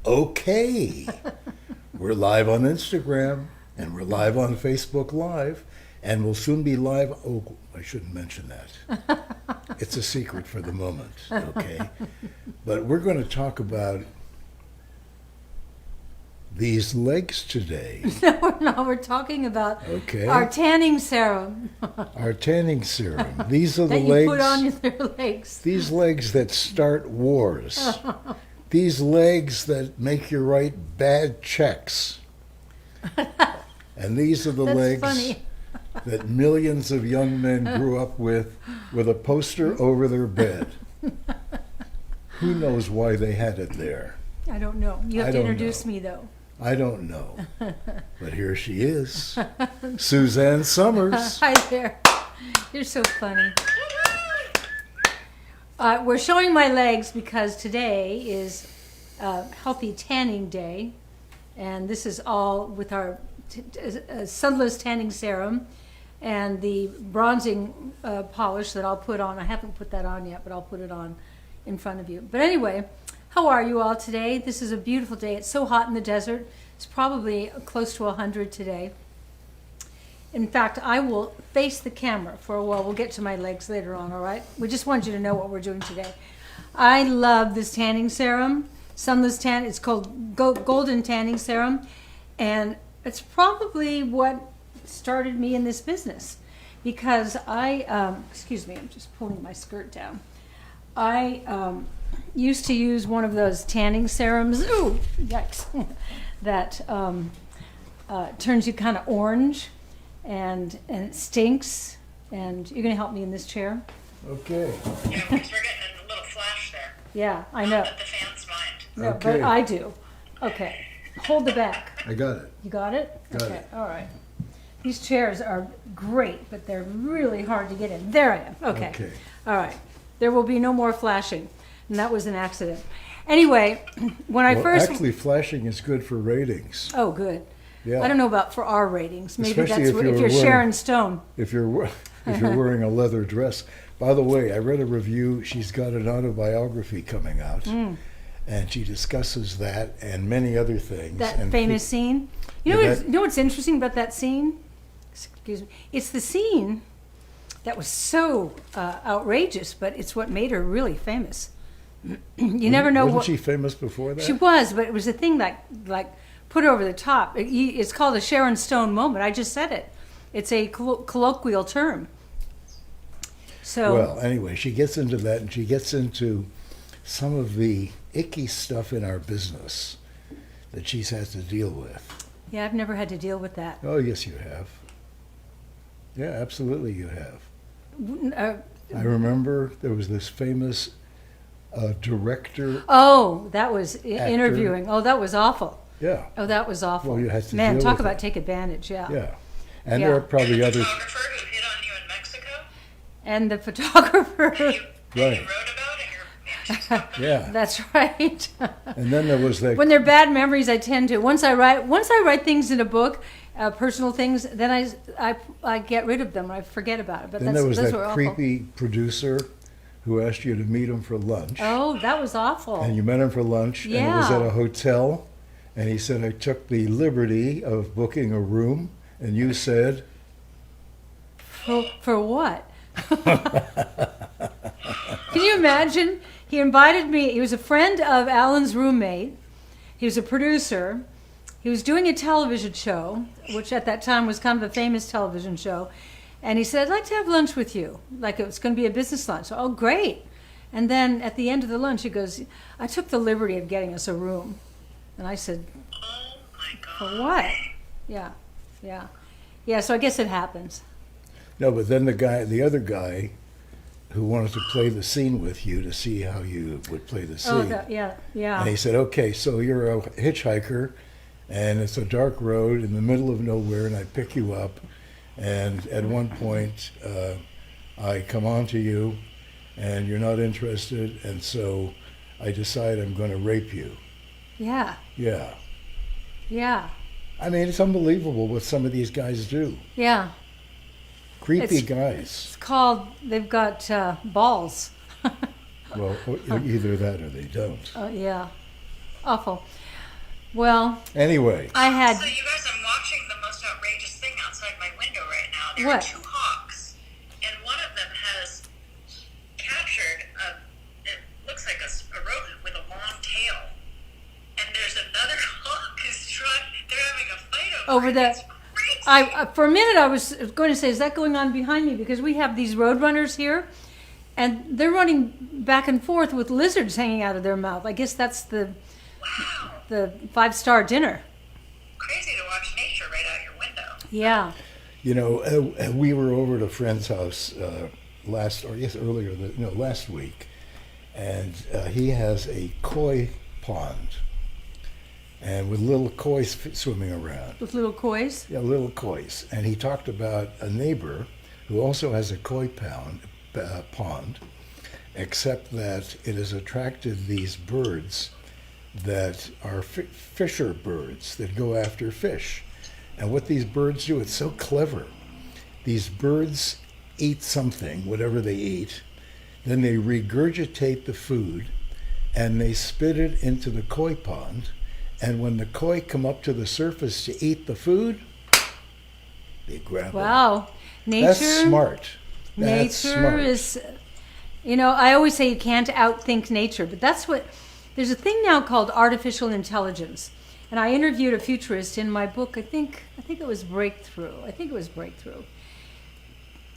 Okay. We're live on Instagram and we're live on Facebook Live and we'll soon be live. Oh, I shouldn't mention that. It's a secret for the moment, okay? But we're going to talk about these legs today. No, we're not. We're talking about our tanning serum. Our tanning serum. These are the that you legs. put on your legs. These legs that start wars. These legs that make you write bad checks. And these are the legs funny. that millions of young men grew up with a poster over their bed. Who knows why they had it there? I don't know. You have to introduce me, though. I don't know. But here she is. Suzanne Summers. Hi there. You're so funny. We're showing my legs because today is Healthy Tanning Day. And this is all with our Sunless Tanning Serum and the bronzing polish that I'll put on. I haven't put that on yet, but I'll put it on in front of you. But anyway, how are you all today? This is a beautiful day. It's so hot in the desert. It's probably close to 100 today. In fact, I will face the camera for a while. We'll get to my legs later on, all right? We just wanted you to know what we're doing today. I love this tanning serum, Sunless Tan. It's called Golden Tanning Serum. And it's probably what started me in this business. Because excuse me, I'm just pulling my skirt down. I used to use one of those tanning serums, ooh, yikes, that turns you kind of orange, and it stinks. And you're going to help me in this chair? Okay. Yeah, because we're getting a little flash there. Yeah, I know. Not that the fans mind. No, Okay. but I do. Okay, hold the back. I got it. You got it? Got okay, it. all right. These chairs are great, but they're really hard to get in. There I am. Okay. All right. There will be no more flashing. And that was an accident. Anyway, when I first... Actually, flashing is good for ratings. Oh, good. Yeah. I don't know about for our ratings. Maybe Especially that's if you're Sharon Stone. If you're wearing a leather dress. By the way, I read a review. She's got an autobiography coming out. And she discusses that and many other things. That and famous scene. You know what's interesting about that scene? Excuse me. It's the scene that was so outrageous, but it's what made her really famous. You never know. Wasn't she famous before that? She was, but it was a thing like put over the top. It's called a Sharon Stone moment. I just said it. It's a colloquial term. So well, anyway, she gets into that, and she gets into some of the icky stuff in our business that she's had to deal with. Yeah, I've never had to deal with that. Oh, yes, you have. Yeah, absolutely you have. I remember there was this famous director. Oh, that was interviewing. Oh, that was awful. Yeah. Oh, that was awful. Well, you had to Man, deal talk with about it. take advantage, yeah. Yeah. And there are probably And the others. photographer who hit on you in Mexico? And the photographer. That you Right. wrote about in your Yeah. That's right. And then there was that. When they're bad memories, I tend to once I write things in a book, personal things, then I get rid of them. I forget about it. But Then there was those that were awful. creepy producer who asked you to meet him for lunch. Oh, that was awful. And you met him for lunch, and it was Yeah. at a hotel. And he said, I took the liberty of booking a room. And you said, For what? Can you imagine? He invited me. He was a friend of Alan's roommate. He was a producer. He was doing a television show, which at that time was kind of a famous television show. And he said, I'd like to have lunch with you. Like it was going to be a business lunch. So, oh, great. And then at the end of the lunch, he goes, I took the liberty of getting us a room. And I said, Oh my God. for what? Yeah, yeah. Yeah, so I guess it happens. no, but then the other guy who wanted to play the scene with you to see how you would play the scene. Oh, yeah, yeah. And he said, okay, so you're a hitchhiker, and it's a dark road in the middle of nowhere, and I pick you up. And at one point, I come on to you, and you're not interested, and so I decide I'm going to rape you. Yeah, Yeah. yeah, I mean, it's unbelievable what some of these guys do. yeah. Creepy guys. It's called, they've got balls. Well, either that or they don't. Yeah. Awful. Well, Anyway, I had So you guys, I'm watching the most outrageous thing outside my window right now. There What? are two hawks, and one of them has captured it looks like a rodent with a long tail. And there's another hawk who's trying, they're having a fight over over it. the. It's crazy. For a minute, I was going to say, is that going on behind me? Because we have these roadrunners here, and they're running back and forth with lizards hanging out of their mouth. I guess that's the Wow. 5-star dinner. Crazy to watch nature right out your window. Yeah. you know, we were over at a friend's house last week, and he has a koi pond, and with little koi swimming around. With little kois. Yeah, little kois. And he talked about a neighbor who also has a koi pond, except that it has attracted these birds that are fisher birds that go after fish. And what these birds do, it's so clever. These birds eat something, whatever they eat, then they regurgitate the food and they spit it into the koi pond. And when the koi come up to the surface to eat the food, they grab them. Wow. Nature. That's smart. That's Nature smart. is, I always say you can't outthink nature, but there's a thing now called artificial intelligence. And I interviewed a futurist in my book, I think it was Breakthrough.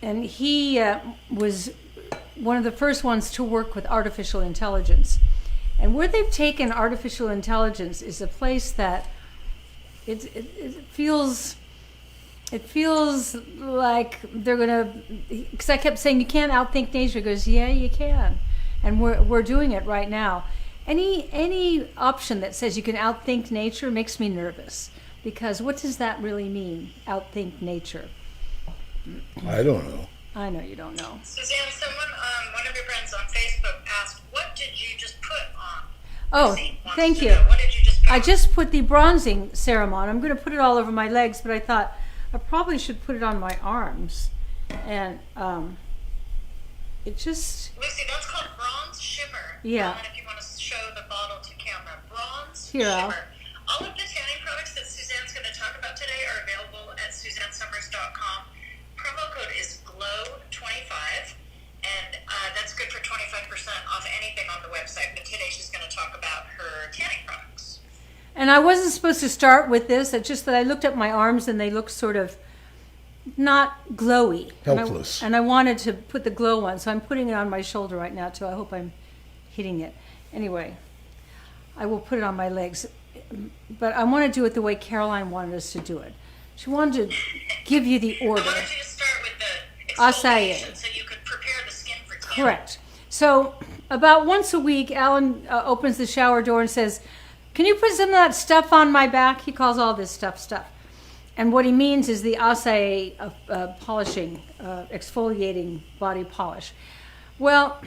And he was one of the first ones to work with artificial intelligence. And where they've taken artificial intelligence is a place that it feels like they're gonna. Because I kept saying you can't outthink nature. He goes, yeah, you can, and we're doing it right now. Any option that says you can outthink nature makes me nervous, because what does that really mean? Outthink nature. I don't know. I know you don't know. Suzanne, someone, one of your friends on Facebook asked, what did you just put on? Oh, Lucy wants thank to you. know, what did you just put I on? just put the bronzing serum on. I'm going to put it all over my legs, but I thought I probably should put it on my arms. And it just, Lucy, that's called Bronze Shimmer. Yeah. And if you want to show the bottle to camera, Bronze Here, Al. Shimmer. All of the tanning products that Suzanne's going to talk about today are available at SuzanneSummers.com. Promo code is GLOW25, and that's good for 25% off anything on the website. But today she's going to talk about her tanning products. and I wasn't supposed to start with this. It's just that I looked at my arms and they looked sort of not glowy. Helpless. And I wanted to put the glow on, so I'm putting it on my shoulder right now too. I hope I'm hitting it. Anyway, I will put it on my legs. But I want to do it the way Caroline wanted us to do it. She wanted to give you the I order. wanted you to start with the Acai. exfoliation so you could prepare the skin for tanning. Correct. So about once a week, Alan opens the shower door and says, "Can you put some of that stuff on my back?" He calls all this stuff. And what he means is the acai polishing, exfoliating body polish. Well,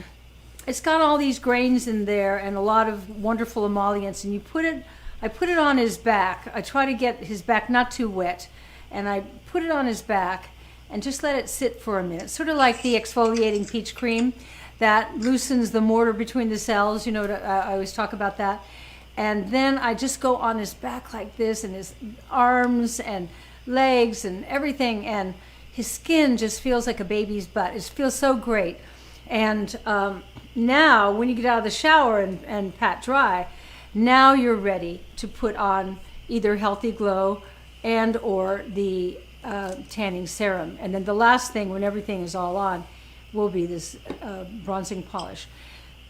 it's got all these grains in there and a lot of wonderful emollients, and I put it on his back. I try to get his back not too wet, and I put it on his back and just let it sit for a minute, sort of like the exfoliating peach cream that loosens the mortar between the cells. I always talk about that. And then I just go on his back like this, and his arms and legs and everything, and his skin just feels like a baby's butt. It feels so great. And now when you get out of the shower and pat dry, now you're ready to put on either Healthy Glow and or the tanning serum. And then the last thing, when everything is all on, will be this bronzing polish.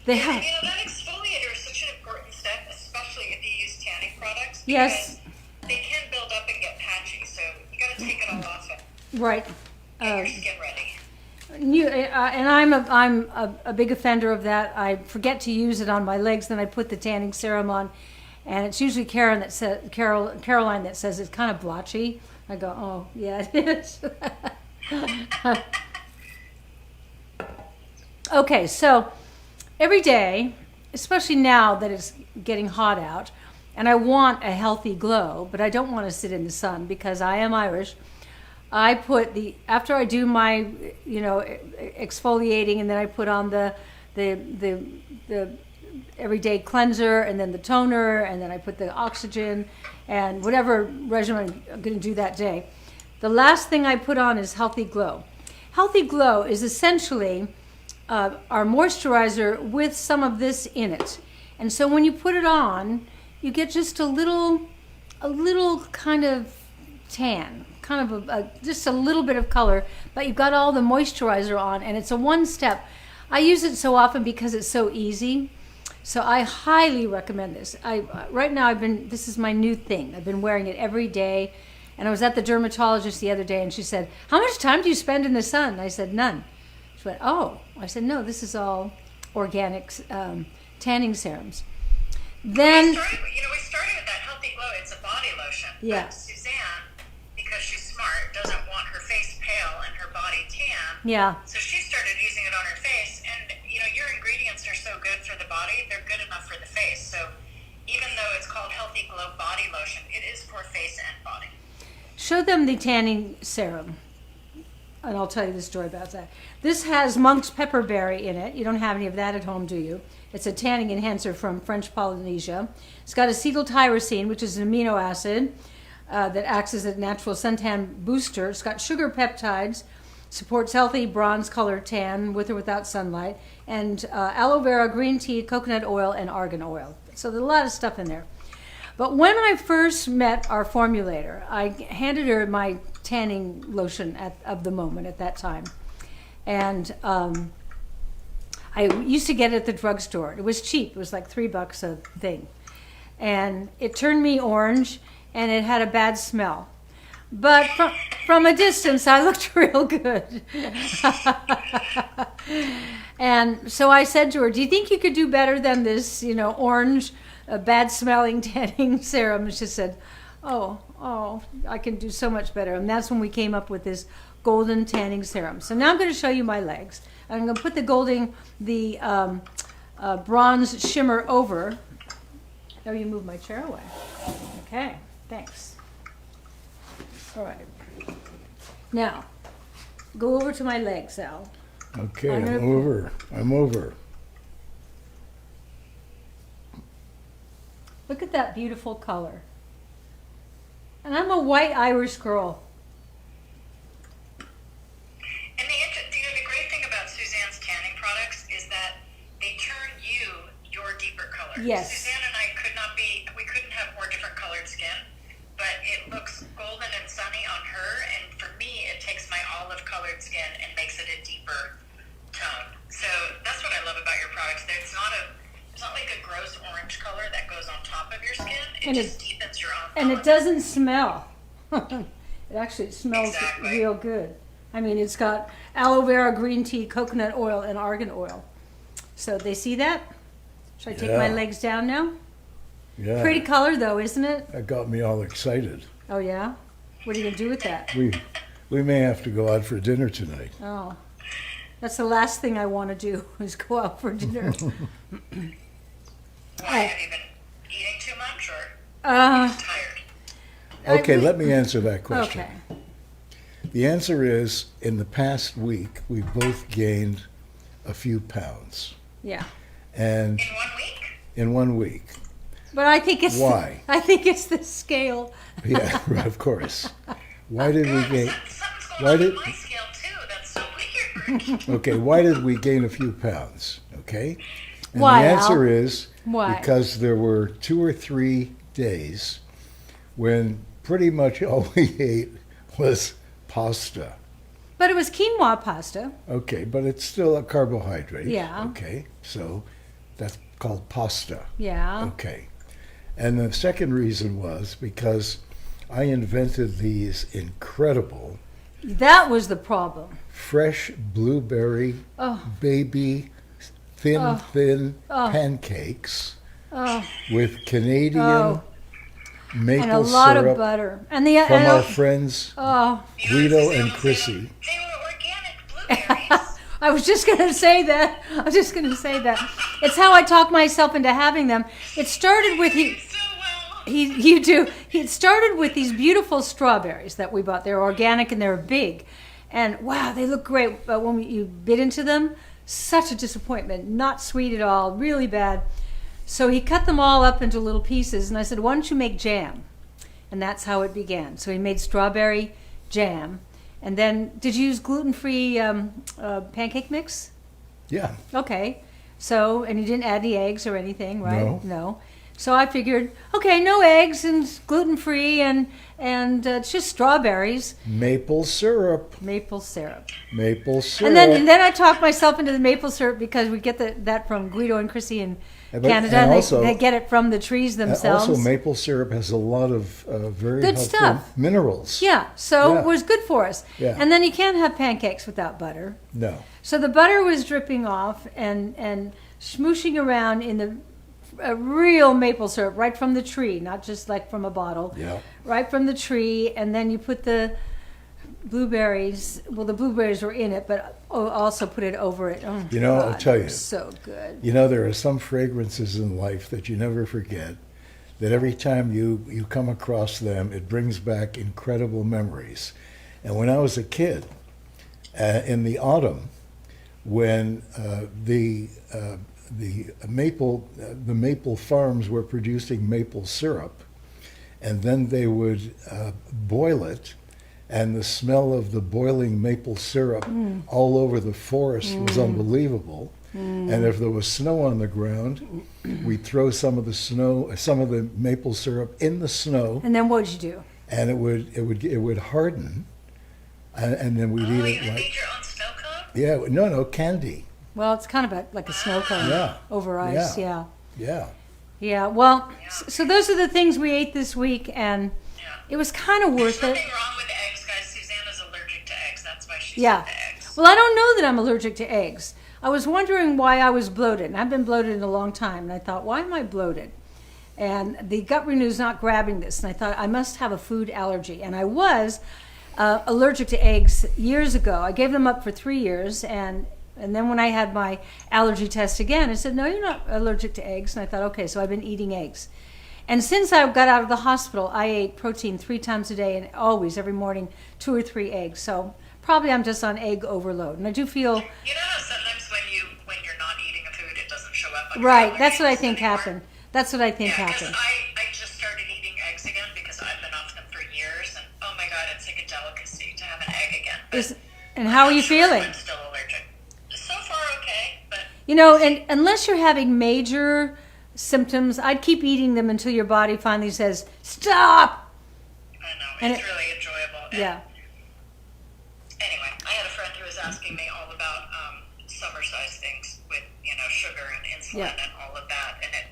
They And have, that exfoliator is such an important step, especially if you use tanning products. Yes. Because they can build up and get patchy, so you got to take it all off and right. get your skin ready. And I'm a big offender of that. I forget to use it on my legs, then I put the tanning serum on, and it's usually Caroline that says it's kind of blotchy. I go, oh yeah, it is. Okay, so every day, especially now that it's getting hot out, and I want a healthy glow, but I don't want to sit in the sun because I am Irish. I put after I do my exfoliating, and then I put on the everyday cleanser, and then the toner, and then I put the oxygen, and whatever regimen I'm going to do that day. The last thing I put on is Healthy Glow. Healthy Glow is essentially our moisturizer with some of this in it. And so when you put it on, you get just a little kind of tan, kind of just a little bit of color, but you've got all the moisturizer on, and it's a one step. I use it so often because it's so easy. So I highly recommend this. Right now this is my new thing. I've been wearing it every day. And I was at the dermatologist the other day, and she said, "How much time do you spend in the sun?" I said, "None." She went, "Oh." I said, "No, this is all organic tanning serums." Then we started with that Healthy Glow. It's a body lotion. Yeah. But Suzanne, because she's smart, doesn't want her face pale and her body tan. Yeah. So she started using it on her face, and your ingredients are so good for the body, they're good enough for the face. So even though it's called Healthy Glow Body Lotion, it is for face and body. Show them the tanning serum, and I'll tell you the story about that. This has monk's pepperberry in it. You don't have any of that at home, do you? It's a tanning enhancer from French Polynesia. It's got acetyltyrosine, which is an amino acid that acts as a natural suntan booster. It's got sugar peptides, supports healthy bronze colored tan with or without sunlight, and aloe vera, green tea, coconut oil, and argan oil. So there's a lot of stuff in there. But when I first met our formulator, I handed her my tanning lotion of the moment at that time. And I used to get it at the drugstore. It was cheap. It was like $3 a thing. And it turned me orange, and it had a bad smell. But from a distance, I looked real good. And so I said to her, "Do you think you could do better than this, orange, bad-smelling tanning serum?" And she said, oh, I can do so much better. And that's when we came up with this golden tanning serum. So now I'm going to show you my legs. I'm going to put the bronze shimmer over. Oh, you moved my chair away. Okay, thanks. All right. Now, go over to my legs, Al. Okay, I'm over. Look at that beautiful color. And I'm a white Irish girl. And the great thing about Suzanne's tanning products is that they turn your deeper color. Yes. Suzanne and I we couldn't have more different colored skin, but it looks golden and sunny on her, and for me, it takes my olive colored skin and makes it a deeper tone. So that's what I love about your products. It's not like a gross orange color that goes on top of your skin. It just deepens your own color. And it doesn't smell. It actually smells Exactly. real good. I mean, it's got aloe vera, green tea, coconut oil, and argan oil. So they see that? Should I take my Yeah. legs down now? Yeah. Pretty color, though, isn't it? That got me all excited. Oh, yeah? What are you going to do with that? We may have to go out for dinner tonight. Oh, that's the last thing I want to do is go out for dinner. Why, have you been eating too much or just tired? Okay, let me answer that question. Okay. The answer is, in the past week, we've both gained a few pounds. Yeah. And In 1 week? in 1 week. But I think it's Why? I think it's the scale. Yeah, of course. Why did we gain? Something's going Why on did? with my scale too. That's so weird. Okay, why did we gain a few pounds? Okay, and Why, the answer Al? is Why? because there were 2 or 3 days when pretty much all we ate was pasta. But it was quinoa pasta. Okay, but it's still a carbohydrate. Yeah. Okay, so that's called pasta. Yeah. Okay. And the second reason was because I invented these incredible That was the problem. fresh blueberry Oh, baby thin pancakes oh, with Canadian oh. maple And a lot syrup of butter. And the from our friends oh, Guido and Chrissy. They were organic blueberries. I was just going to say that. It's how I talk myself into having them. It started with So well. you do. It started with these beautiful strawberries that we bought. They're organic and they're big, and wow, they look great. But when you bit into them, such a disappointment. Not sweet at all. Really bad. So he cut them all up into little pieces, and I said, why don't you make jam? And that's how it began. So he made strawberry jam. And then, did you use gluten-free pancake mix? Yeah. Okay. So, and you didn't add any eggs or anything, right? No. So I figured, okay, no eggs and gluten-free and it's just strawberries. Maple syrup. Maple syrup. Maple syrup. And then I talked myself into the maple syrup because we get that from Guido and Chrissy in Canada, and also, they get it from the trees themselves. Also, maple syrup has a lot of very Good helpful stuff. minerals. Yeah, so it was good for us. Yeah. And then you can't have pancakes without butter. No. So the butter was dripping off and smooshing around in a real maple syrup right from the tree, not just like from a bottle. Yeah. Right from the tree, and then you put the blueberries. Well, the blueberries were in it, but also put it over it. Oh, You know, God, I'll tell it you. was so good. You know, there are some fragrances in life that you never forget, that every time you come across them, it brings back incredible memories. And when I was a kid, in the autumn, when the maple farms were producing maple syrup, and then they would boil it, and the smell of the boiling maple syrup all over the forest was unbelievable. And if there was snow on the ground, we'd throw some of the maple syrup in the snow, And then what did you do? and it would harden, and then we'd eat it You like, made your own snow cone? yeah, no, candy. Well, it's kind of like a snow cone Yeah. over ice. Yeah. Yeah. Yeah. Well, so those are the things we ate this week, and Yeah. it was kind of There's worth it. nothing wrong with eggs, guys. Suzanne is allergic to eggs. That's why she Yeah. said the eggs. Well, I don't know that I'm allergic to eggs. I was wondering why I was bloated, and I've been bloated in a long time, and I thought, why am I bloated? And the gut renew's not grabbing this, and I thought I must have a food allergy, and I was allergic to eggs years ago. I gave them up for 3 years, and then when I had my allergy test again, it said, no, you're not allergic to eggs. And I thought, okay, so I've been eating eggs. And since I got out of the hospital, I ate protein 3 times a day and always, every morning, 2 or 3 eggs. So probably I'm just on egg overload. And I do feel, You know how sometimes when you're not eating a food, it doesn't show up on your right, allergies that's what I think anymore? happened. That's what I think Yeah, because happened. I just started eating eggs again because I've been off them for years, and oh my god, it's like a delicacy to have an egg again. But And how are I'm you sure feeling? I'm still allergic. So far, okay, but You know, and unless you're having major symptoms, I'd keep eating them until your body finally says, stop! I know And it's really enjoyable. And Yeah. Anyway, I had a friend who was asking me all about summer size things with sugar and insulin Yeah. and all of that, and it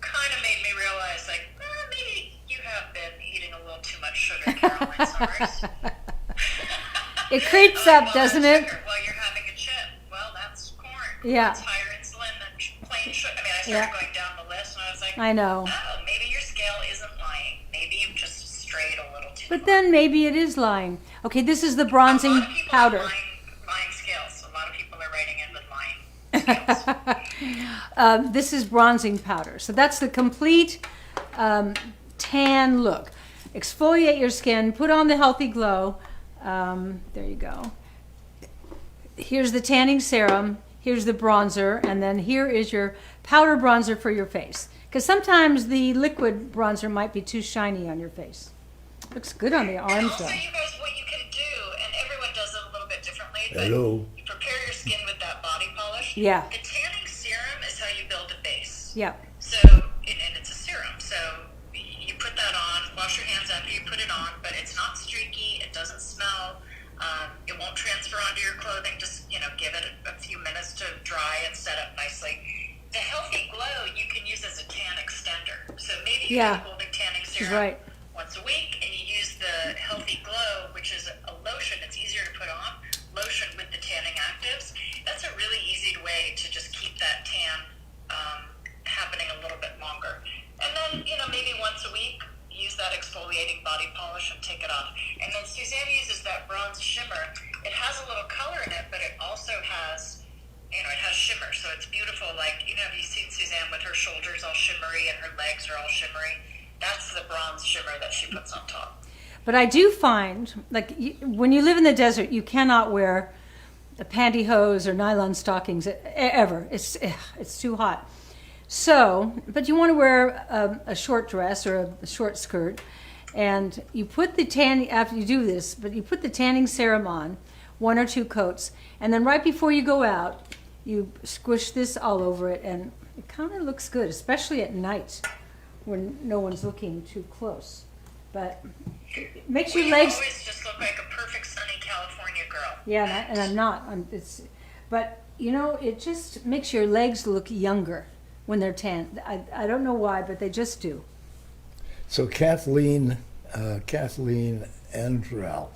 kind of made me realize like maybe you have been eating a little too much sugar, Caroline Summers. It creeps Oh, up, well, doesn't that's it? sugar. Well, you're having a chip. Well, that's corn. Yeah. It's higher insulin than plain sugar. I mean, I started Yeah. going down the list, and I was like, I know. oh, maybe your scale isn't lying. Maybe you've just strayed a little too But far. then maybe it is lying. Okay, this is the A bronzing lot of people powder. have lying scales. A lot of people are writing in with lying scales. This is bronzing powder. So that's the complete tan look. Exfoliate your skin, put on the Healthy Glow. There you go. Here's the tanning serum. Here's the bronzer. And then here is your powder bronzer for your face. Because sometimes the liquid bronzer might be too shiny on your face. Looks good on the And arms, also, though. you guys, what you can do, and everyone does it a little bit differently, but Hello. you prepare your skin with that body polish. Yeah. The tanning serum is how you build a base. Yeah. So, and it's a serum. So you put that on, wash your hands after you put it on, but it's not streaky. It doesn't smell. It won't transfer onto your clothing. Just, give it a few minutes to dry and set up nicely. The Healthy Glow you can use as a tan extender. So maybe you Yeah. do a holding tanning She's serum right. once a week, and you use the Healthy Glow, which is a lotion. It's easier to put on, lotion with the tanning actives. That's a really easy way to just keep that tan happening a little bit longer. And then, maybe once a week, use that exfoliating body polish and take it off. And then Suzanne uses that bronze shimmer. It has a little color in it, but it also has, it has shimmer. So it's beautiful. Like, have you seen Suzanne with her shoulders all shimmery and her legs are all shimmery? That's the bronze shimmer that she puts on top. But I do find, when you live in the desert, you cannot wear the pantyhose or nylon stockings ever. It's too hot. So, but you want to wear a short dress or a short skirt, and you put the tanning, after you do this, but you put the tanning serum on, 1 or 2 coats, and then right before you go out, you squish this all over it, and it kind of looks good, especially at night when no one's looking too close. But it makes your legs. You always just look like a perfect sunny California girl. Yeah, and I'm not. But you know, it just makes your legs look younger when they're tan. I don't know why, but they just do. So Kathleen Andral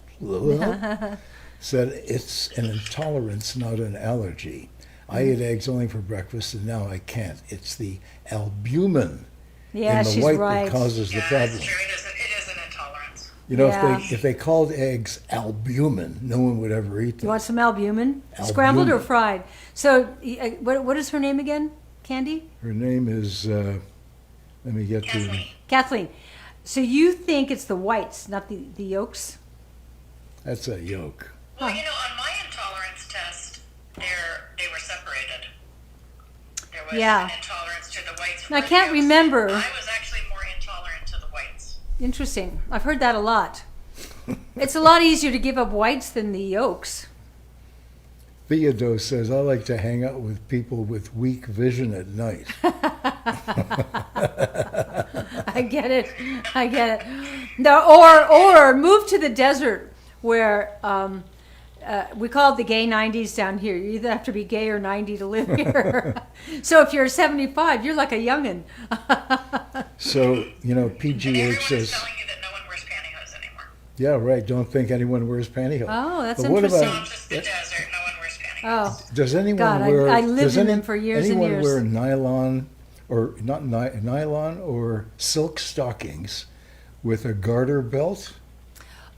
said it's an intolerance, not an allergy. I eat eggs only for breakfast, and now I can't. It's the albumin Yeah, in the she's white right. that causes the Yeah, problem. that's true. It is an intolerance. You know, Yeah. if they called eggs albumin, no one would ever eat them. You want some albumin? Scrambled or Albumin. fried? So, what is her name again? Candy? Her name is, let me get to Kathleen. Kathleen. So you think it's the whites, not the yolks? that's a yolk. Well, you know, on my intolerance test, they were separated. There was Yeah. an intolerance to the whites. And I or the can't yolks. remember. I was actually more intolerant to the whites. Interesting. I've heard that a lot. It's a lot easier to give up whites than the yolks. Theodore says, I like to hang out with people with weak vision at night. I get it. I get it. No, or move to the desert where we call it the gay 90s down here. You either have to be gay or 90 to live here. So if you're 75, you're like a youngin'. So, you know, And PGH everyone is says, telling you that no one wears pantyhose anymore. yeah, right, don't think anyone wears pantyhose. Oh, that's But what interesting. about- Not just the desert. No one wears pantyhose. Oh, Does anyone God, wear? I lived does in them for years and anyone years. wear nylon, or not nylon or silk stockings with a garter belt?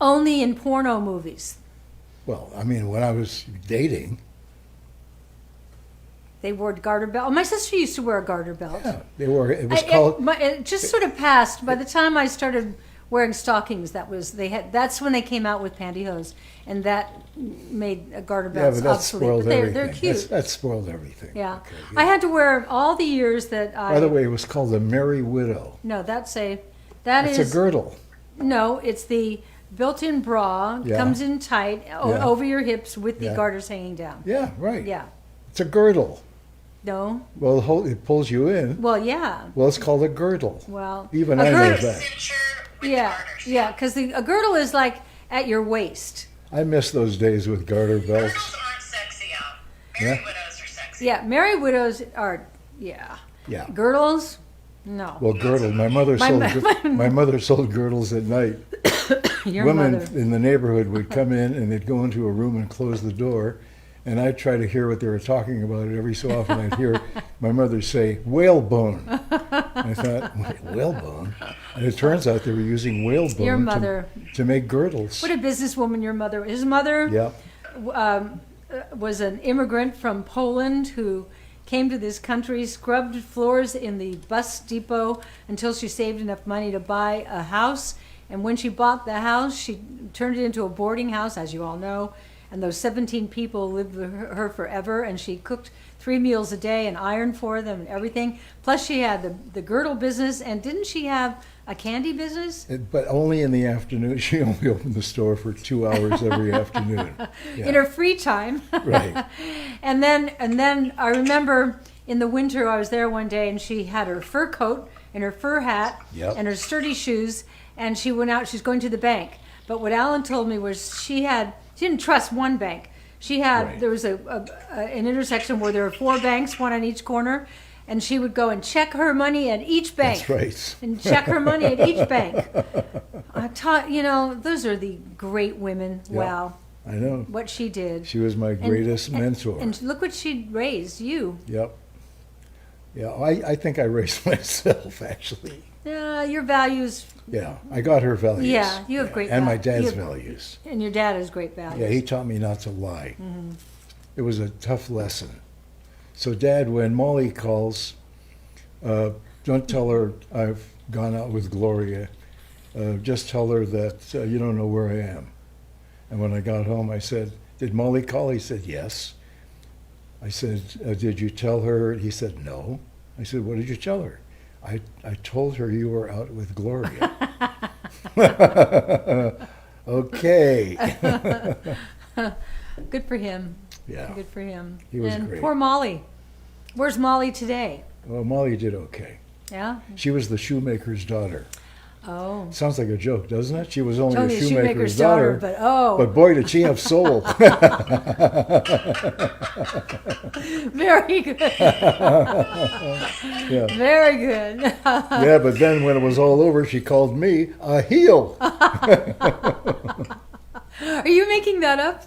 only in porno movies. Well, I mean, when I was dating, They wore garter belt. Oh, my sister used to wear a garter belt. yeah, they wore. It was called. It just sort of passed. By the time I started wearing stockings, that's when they came out with pantyhose, and that made a garter Yeah, belts but that obsolete. spoiled But they're everything. cute. That spoiled everything. Yeah. Okay, I had to wear all the years that I. By the way, it was called the Merry Widow. No, that's a It's a girdle. No, it's the built-in bra. Yeah. Comes in tight Yeah. over your hips with the Yeah. garters hanging down. Yeah, right. Yeah. It's a girdle. No. Well, it pulls you in. Well, yeah. Well, it's called a girdle. Well, Even a I know girdle- that. Cincher with Yeah, garters. yeah, because a girdle is like at your waist. I miss those days with garter Girdles belts. aren't sexy out. Merry Yeah. widows are sexy. Yeah, Mary widows are, yeah. Yeah. Girdles, no. Well, girdle. My mother My sold. mo- My mother sold girdles at night. Your Women mother. in the neighborhood would come in and they'd go into a room and close the door, and I'd try to hear what they were talking about. And every so often, I'd hear my mother say "whalebone." I thought, whalebone, and it turns out they were using whalebone Your mother. to make girdles. What a businesswoman your mother. His mother Yeah. was an immigrant from Poland who came to this country, scrubbed floors in the bus depot until she saved enough money to buy a house. And when she bought the house, she turned it into a boarding house, as you all know. And those 17 people lived with her forever. And she cooked 3 meals a day and ironed for them and everything. Plus, she had the girdle business. And didn't she have a candy business? But only in the afternoon. She only opened the store for 2 hours every afternoon. Yeah. In her free time. Right. And then I remember in the winter I was there one day and she had her fur coat and her fur hat Yep. and her sturdy shoes, and she went out. She's going to the bank. But what Alan told me was she didn't trust one bank. She had Right. there was an intersection where there were 4 banks, one on each corner, and she would go and check her money at each bank. That's right. And check her money at each bank. I taught, those are the great women. Yeah. Wow, I know. what she did. She was my greatest mentor. And look what she raised you. Yep. Yeah, I think I raised myself, actually. Your values, Yeah, I got her values. Yeah, you have great And my val- you dad's have- values. and your dad has great values. Yeah, he taught me not to lie. Mm-hmm. It was a tough lesson. So, Dad, when Molly calls, don't tell her I've gone out with Gloria. Just tell her that you don't know where I am. And when I got home, I said, did Molly call? He said, yes. I said, did you tell her? He said, no. I said, what did you tell her? I told her you were out with Gloria. Okay. Good for him. Yeah. Good for him. He was and great. poor Molly. Where's Molly today? Well, Molly did okay. Yeah? She was the shoemaker's daughter. Oh. Sounds like a joke, doesn't it? She was only Only a shoemaker's daughter, daughter. but Boy, did she have soul. very good. Yeah. Very good. Yeah, but then when it was all over, she called me a heel. Are you making that up?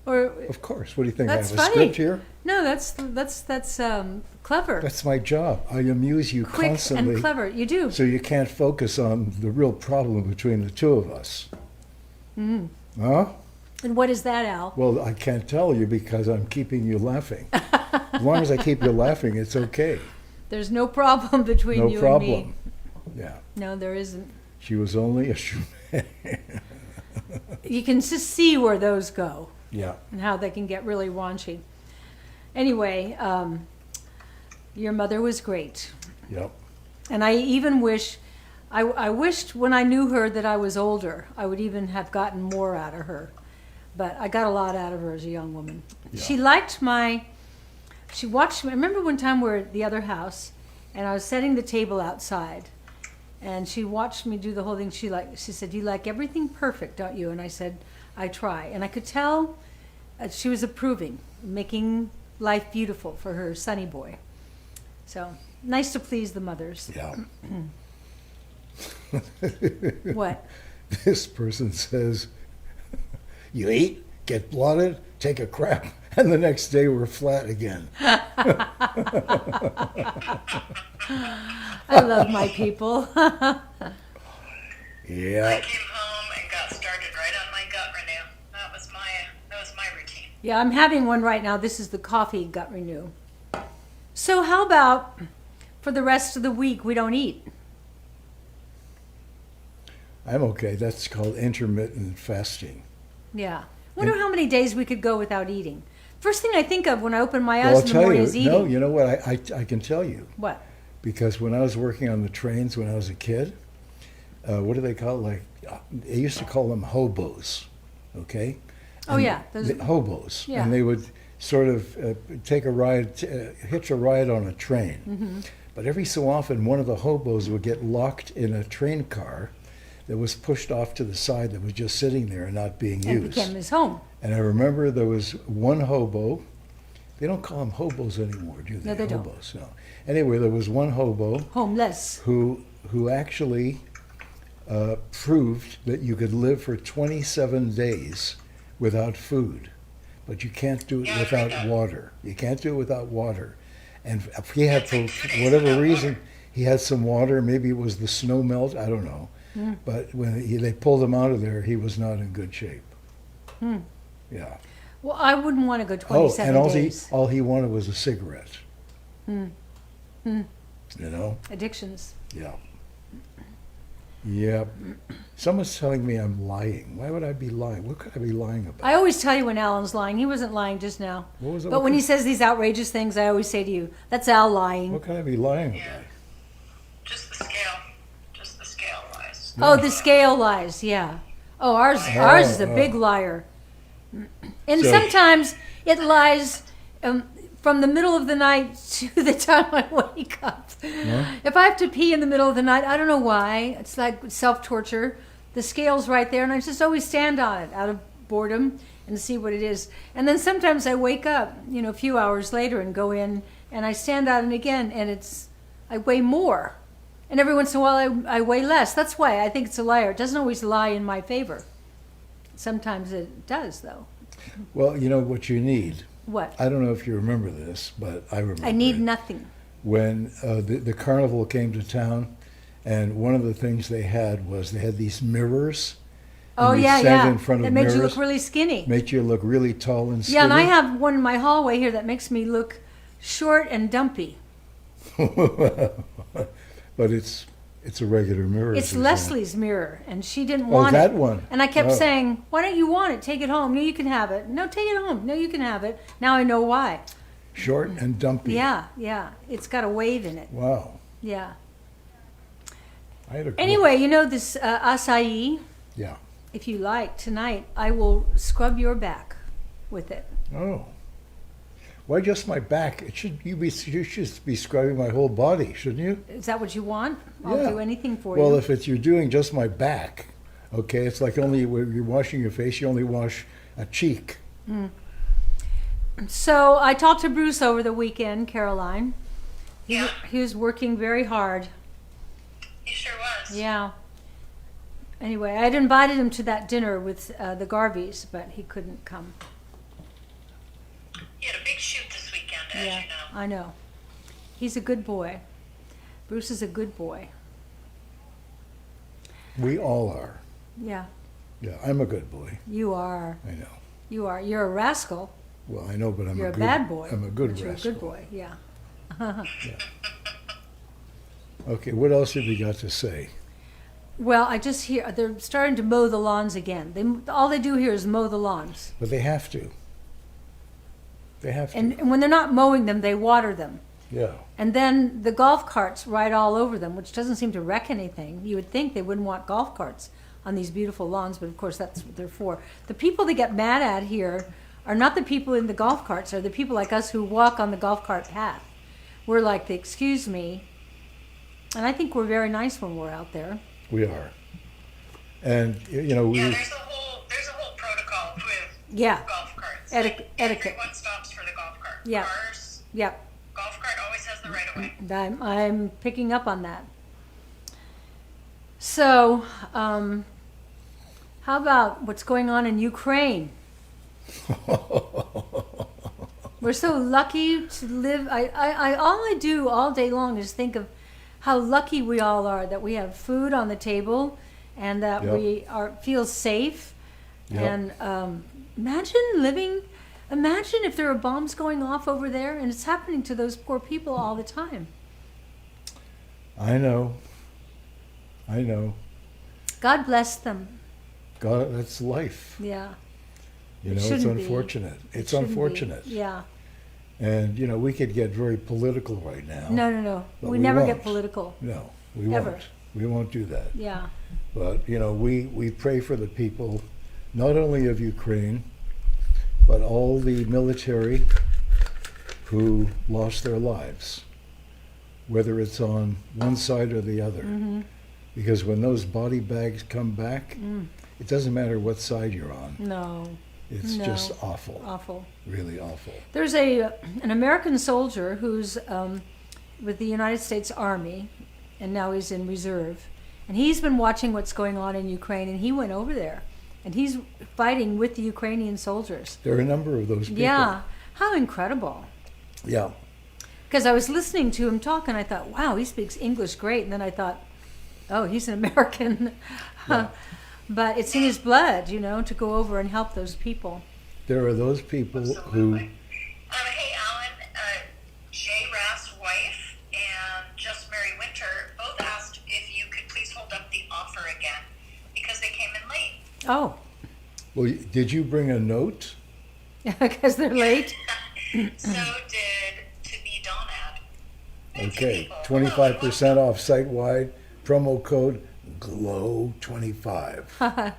Or Of course. What do you think? That's I have a funny. script here? no, that's clever. That's my job. I amuse you Quick constantly. and clever. You do. So you can't focus on the real problem between the two of us. Mm. Huh? And what is that, Al? Well, I can't tell you because I'm keeping you laughing. As long as I keep you laughing, it's okay. There's no problem between No you problem. and me. Yeah. No, there isn't. She was only a shoemaker. You can just see where those go Yeah. and how they can get really raunchy. Anyway, your mother was great. Yep. And I even wish, I wished when I knew her that I was older. I would even have gotten more out of her. But I got a lot out of her as a young woman. Yeah. She watched me. I remember one time we were at the other house and I was setting the table outside. And she watched me do the whole thing. She said, "You like everything perfect, don't you?" And I said, "I try." And I could tell she was approving, making life beautiful for her sonny boy. So nice to please the mothers. Yeah. What? This person says, you eat, get bloated, take a crap, and the next day we're flat again. I love my people. Yeah. I came home and got started right on my gut renew. That was my routine. Yeah, I'm having one right now. This is the coffee gut renew. So how about for the rest of the week we don't eat? I'm okay. That's called intermittent fasting. Yeah. Wonder how many days we could go without eating. First thing I think of when I open my Well, eyes I'll in the tell morning you. is eating. No, you know what? I can tell you. What? Because when I was working on the trains when I was a kid, what do they call it? Like, they used to call them hobos, okay? Oh, yeah. Those, Hobos. Yeah. And they would sort of take a ride, hitch a ride on a train. Mm-hmm. But every so often, one of the hobos would get locked in a train car that was pushed off to the side that was just sitting there and not being and used. became his home. And I remember there was one hobo. They don't call them hobos anymore, do they? No, they don't. Hobos, no. Anyway, there was one hobo Homeless. who actually proved that you could live for 27 days without food, but you can't do it Yeah, I heard without that. water. You can't do it without water. And if he had, for whatever reason, he had some water. Maybe it was the snow melt. I don't know. But when they pulled him out of there, he was not in good shape. Yeah. Well, I wouldn't want to go Oh, 27 and days. all he wanted was a cigarette. You know? Addictions. Yeah. Yep. Someone's telling me I'm lying. Why would I be lying? What could I be lying about? I always tell you when Alan's lying. He wasn't lying just now. What was it? But What when he could- says these outrageous things, I always say to you, that's Al lying. What could I be lying Yeah. about? Just the scale. Just the scale wise. Oh, the scale lies, yeah. Oh, ours is a big liar. And So- sometimes it lies from the middle of the night to the time I wake up. If I have to pee in the middle of the night, I don't know why. It's like self-torture. The scale's right there, and I just always stand on it out of boredom and see what it is. And then sometimes I wake up, a few hours later and go in, and I stand on it again, and I weigh more. And every once in a while I weigh less. That's why I think it's a liar. It doesn't always lie in my favor. Sometimes it does, though. Well, you know what you need. What? I don't know if you remember this, but I remember. I need it. nothing. When the carnival came to town, and one of the things they had these mirrors. and Oh, you yeah, stand yeah. in front of That makes you mirrors, look really skinny. make you look really tall and skinny. Yeah, and I have one in my hallway here that makes me look short and dumpy. But it's a regular mirror. It's Suzanne. Leslie's mirror, and she didn't Oh, want that it. one. And I kept Oh. saying, "Why don't you want it? Take it home. No, you can have it. No, take it home. No, you can have it." Now I know why. Short and dumpy. Yeah, yeah. It's got a wave in it. Wow. Yeah. I had a Anyway, you know this acai, Yeah. if you like, tonight I will scrub your back with it. Oh. Why just my back? You should be scrubbing my whole body, shouldn't you? Is that what you want? I'll Yeah. do anything for Well, you. if you're doing just my back, okay, it's like only when you're washing your face, you only wash a cheek. So I talked to Bruce over the weekend, Caroline. Yeah, He was working very hard. he sure was. Yeah. Anyway, I had invited him to that dinner with the Garveys, but he couldn't come. He had a big shoot this weekend, as you know. I know. He's a good boy. Bruce is a good boy. We all are. Yeah, Yeah, I'm a good boy. you are. I know. You are. You're a rascal. Well, I know, but I'm You're a a good, bad boy. I'm a good but rascal. You're a good boy. Yeah. Okay, what else have you got to say? Well, I just hear they're starting to mow the lawns again. All they do here is mow the lawns, But they have to. They have to. and when they're not mowing them, they water them. Yeah. And then the golf carts ride all over them, which doesn't seem to wreck anything. You would think they wouldn't want golf carts on these beautiful lawns, but of course that's what they're for. The people they get mad at here are not the people in the golf carts, they're the people like us who walk on the golf cart path. We're like the excuse me, and I think we're very nice when we're out there. We are. And, you know, Yeah, we, there's a whole protocol with Yeah. golf carts. Etiquette. Everyone stops for the golf cart. Yeah. Cars, Yep, golf cart always has the right of way. I'm picking up on that. So, how about what's going on in Ukraine? We're so lucky to live. All I do all day long is think of how lucky we all are that we have food on the table and that Yep. we feel safe. Yep. And imagine if there are bombs going off over there, and it's happening to those poor people all the time. I know. I know. God bless them. God, that's life. Yeah. You It know, it's shouldn't be. unfortunate. It's Shouldn't be. unfortunate. Yeah. And, you know, we could get very political right now. No. But We we never won't. get political. No, we Ever. won't. We won't do that. Yeah. But, you know, we pray for the people, not only of Ukraine, but all the military who lost their lives, whether it's on one side or the other. Mm-hmm. Because when those body bags come back, Mm. it doesn't matter what side you're on. No. It's No. just awful, Awful. really awful. There's an American soldier who's with the United States Army, and now he's in reserve. And he's been watching what's going on in Ukraine, and he went over there. And he's fighting with the Ukrainian soldiers. There are a number of those people. Yeah. How incredible. Yeah. Because I was listening to him talk, and I thought, wow, he speaks English great. And then I thought, oh, he's an American. Yeah. But it's in his blood, you know, to go over and help those people. There are those people who, Absolutely. Hey, Alan, Jay Raff's wife and Just Mary Winter both asked if you could please hold up the offer again because they came in late. Oh, well, did you bring a note? because they're late. So did To Be Donad. Okay, 25% off site-wide, promo code GLOW25.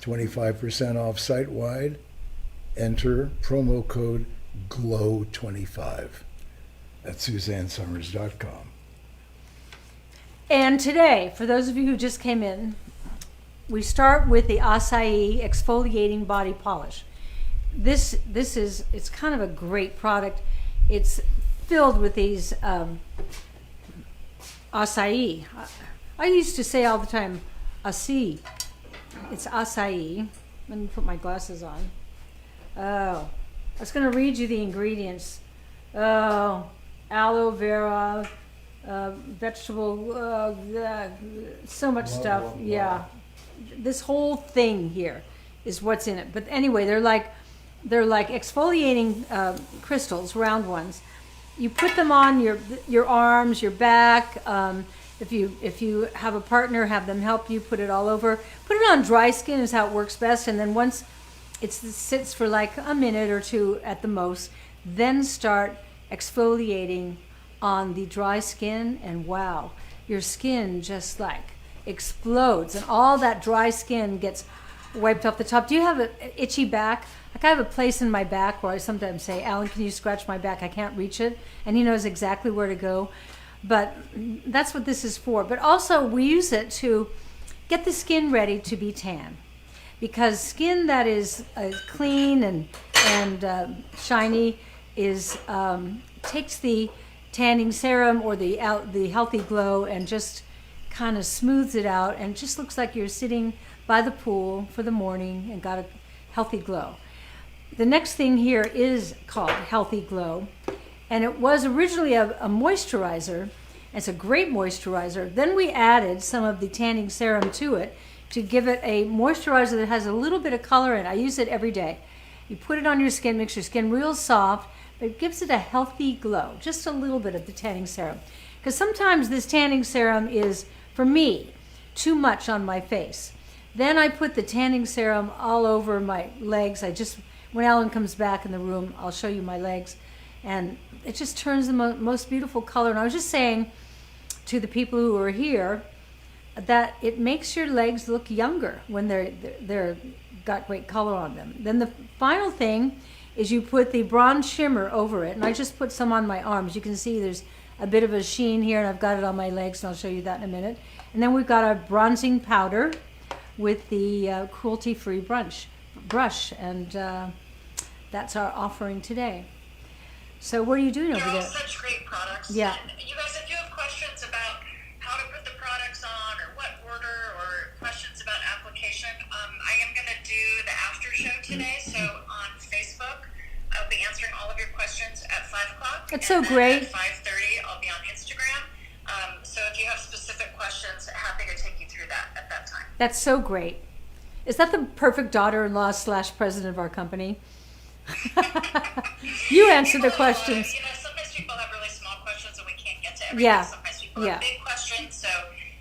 25% off site-wide, enter promo code GLOW25 at SuzanneSummers.com. And today, for those of you who just came in, we start with the Acai Exfoliating Body Polish. This is, it's kind of a great product. It's filled with these acai. I used to say all the time, acai. It's acai. Let me put my glasses on. Oh, I was going to read you the ingredients. Oh, aloe vera, vegetable, so much Blah, stuff. blah, blah. Yeah, this whole thing here is what's in it. But anyway, they're like exfoliating crystals, round ones. You put them on your arms, your back. If you have a partner, have them help you put it all over. Put it on dry skin is how it works best. And then once it sits for like a minute or two at the most, then start exfoliating on the dry skin, and wow, your skin just like explodes, and all that dry skin gets wiped off the top. Do you have an itchy back? Like I have a place in my back where I sometimes say, Alan, can you scratch my back? I can't reach it. And he knows exactly where to go. But that's what this is for. But also we use it to get the skin ready to be tan. Because skin that is clean and shiny is takes the tanning serum or the healthy glow and just kind of smooths it out, and just looks like you're sitting by the pool for the morning and got a healthy glow. The next thing here is called Healthy Glow, and it was originally a moisturizer. It's a great moisturizer. Then we added some of the tanning serum to it to give it a moisturizer that has a little bit of color in it. I use it every day. You put it on your skin, makes your skin real soft, but it gives it a healthy glow, just a little bit of the tanning serum. Because sometimes this tanning serum is, for me, too much on my face. Then I put the tanning serum all over my legs. When Alan comes back in the room, I'll show you my legs. And it just turns the most beautiful color. And I was just saying to the people who are here that it makes your legs look younger when they're got great color on them. Then the final thing is you put the bronze shimmer over it. And I just put some on my arms. You can see there's a bit of a sheen here, and I've got it on my legs, and I'll show you that in a minute. And then we've got our bronzing powder with the cruelty-free brush, and that's our offering today. So what are you doing over They're all there? such great products. Yeah. And you guys, if you have questions about how to put the products on, or what order, or questions about application, I am going to do the after show today. So on Facebook, I'll be answering all of your questions at 5 o'clock. That's so and then great. At 5:30, I'll be on Instagram. So if you have specific questions, happy to take you through that at that time. That's so great. Is that the perfect daughter-in-law / president of our company? You answer the questions. Sometimes people have really small questions and we can't get to everything. Yeah. Sometimes people have big questions, so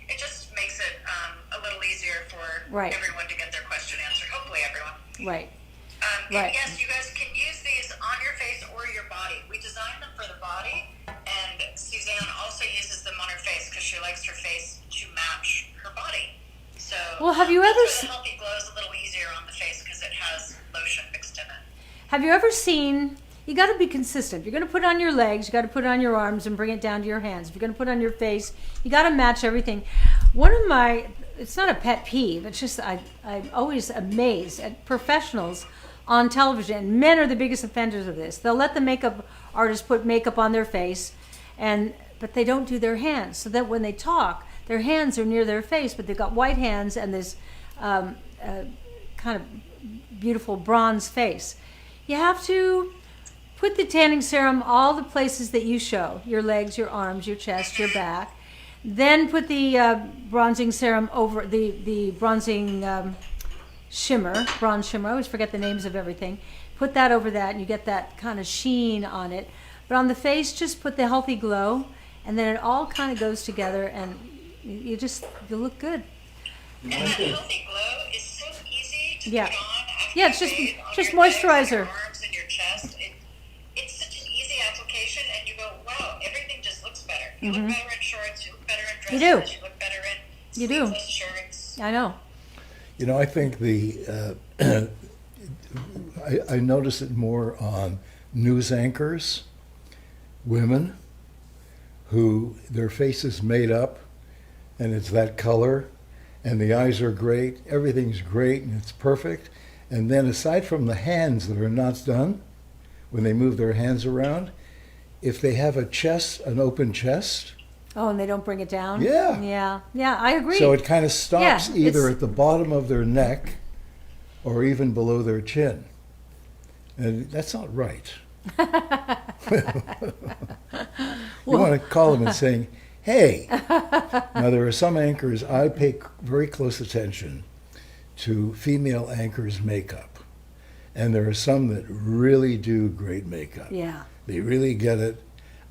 it just makes it a little easier for everyone to get their question answered. Hopefully everyone. Right. And yes, you guys can use these on your face or your body. We designed them for the body, and Suzanne also uses them on her face because she likes her face to match her body. So Well, have you ever the Healthy Glow is a little easier on the face because it has lotion mixed in it. Have you ever seen, you got to be consistent. If you're going to put it on your legs, you got to put it on your arms and bring it down to your hands. If you're going to put it on your face, you got to match everything. One of my, it's not a pet peeve, it's just I'm always amazed at professionals on television. And men are the biggest offenders of this. They'll let the makeup artist put makeup on their face, but they don't do their hands. So that when they talk, their hands are near their face, but they've got white hands and this kind of beautiful bronze face. You have to put the tanning serum all the places that you show, your legs, your arms, your chest, your back. Then put the bronzing serum over the bronzing bronze shimmer. I always forget the names of everything. Put that over that and you get that kind of sheen on it. But on the face, just put the Healthy Glow, and then it all kind of goes together, and you look good. And that Healthy Glow is so easy to put on after it's you bathe on just your legs, moisturizer. your arms and your chest. It's such an easy application, and you go, wow, everything just looks better. You look better in shorts, you look better in dresses, You do. you look better in You do. sleeveless shirts. I know. I think I notice it more on news anchors, women who their face is made up and it's that color and the eyes are great, everything's great and it's perfect. And then aside from the hands that are not done, when they move their hands around, if they have an open chest. Oh, and they don't bring it down? Yeah. Yeah, I agree. So it kind of stops either it's- at the bottom of their neck or even below their chin. And that's not right. You want to call them and saying, hey. Now, there are some anchors, I pay very close attention to female anchors' makeup. And there are some that really do great makeup. Yeah. They really get it.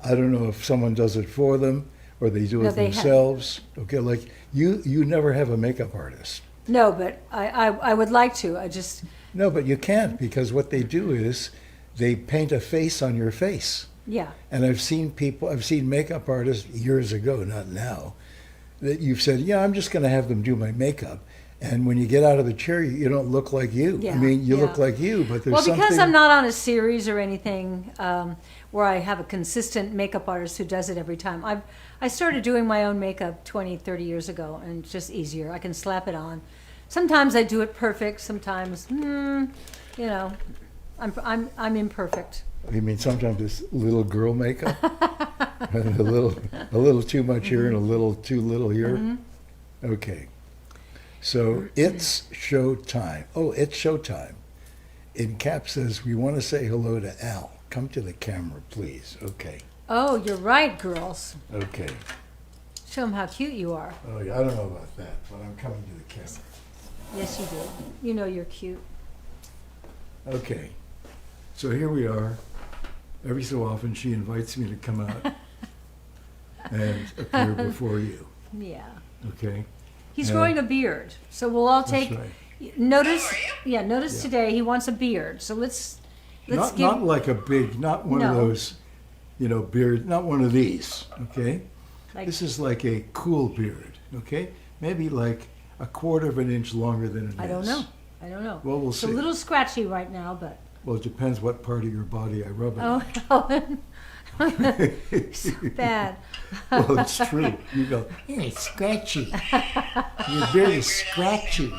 I don't know if someone does it for them or they do it they themselves. Okay, like you never have a makeup artist. No, but I would like to. No, but you can't, because what they do is they paint a face on your face. Yeah. And I've seen makeup artists years ago, not now, that you've said, yeah, I'm just going to have them do my makeup. And when you get out of the chair, you don't look like you. Yeah, I mean, you yeah. look like you, but there's Well, something... because I'm not on a series or anything where I have a consistent makeup artist who does it every time. I started doing my own makeup 20, 30 years ago, and it's just easier. I can slap it on. Sometimes I do it perfect. Sometimes, you know, I'm imperfect. You mean sometimes it's little girl makeup? And a little too much here and a little too little here? Mm-hmm. Okay. So it's showtime. Oh, it's showtime. In cap says, we want to say hello to Al. Come to the camera, please. Okay. Oh, you're right, girls. Okay. Show them how cute you are. Oh, yeah, I don't know about that, but I'm coming to the camera. Yes, you do. You know you're cute. Okay. So here we are. Every so often she invites me to come out and appear before you. Yeah. Okay? He's Yeah. growing a beard, so we'll all take right. notice. Oh, are Yeah, notice Yeah. today he wants a beard. So let's Not give. like a big, not one of No. those, beard, not one of these, okay? Like- This is like a cool beard, okay? Maybe like a quarter of an inch longer than it is. I don't know. I don't know. Well, we'll It's see. a little scratchy right now, but Well, it depends what part of your body I rub it oh, on. so bad. Well, it's true. You go, yeah, it's scratchy. Your beard is scratchy.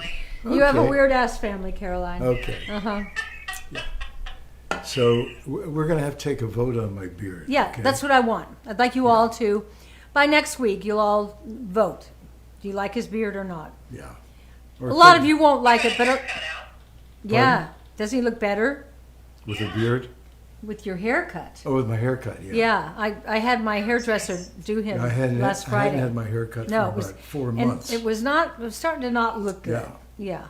You have a Okay. weird ass family, Caroline. Okay. Uh-huh. So we're going to have to take a vote on my beard. Yeah, okay? that's what I want. I'd like you all to, by next week, you'll all vote. Do you like his beard or not? Yeah. A lot of you won't like it, but Haircut out. yeah. Doesn't he look better With a beard? with your haircut? Oh, with my haircut, yeah. Yeah, I had my hairdresser do him I hadn't, last I Friday. hadn't had my haircut No, for it was about 4 and months. it was starting to not look good. Yeah.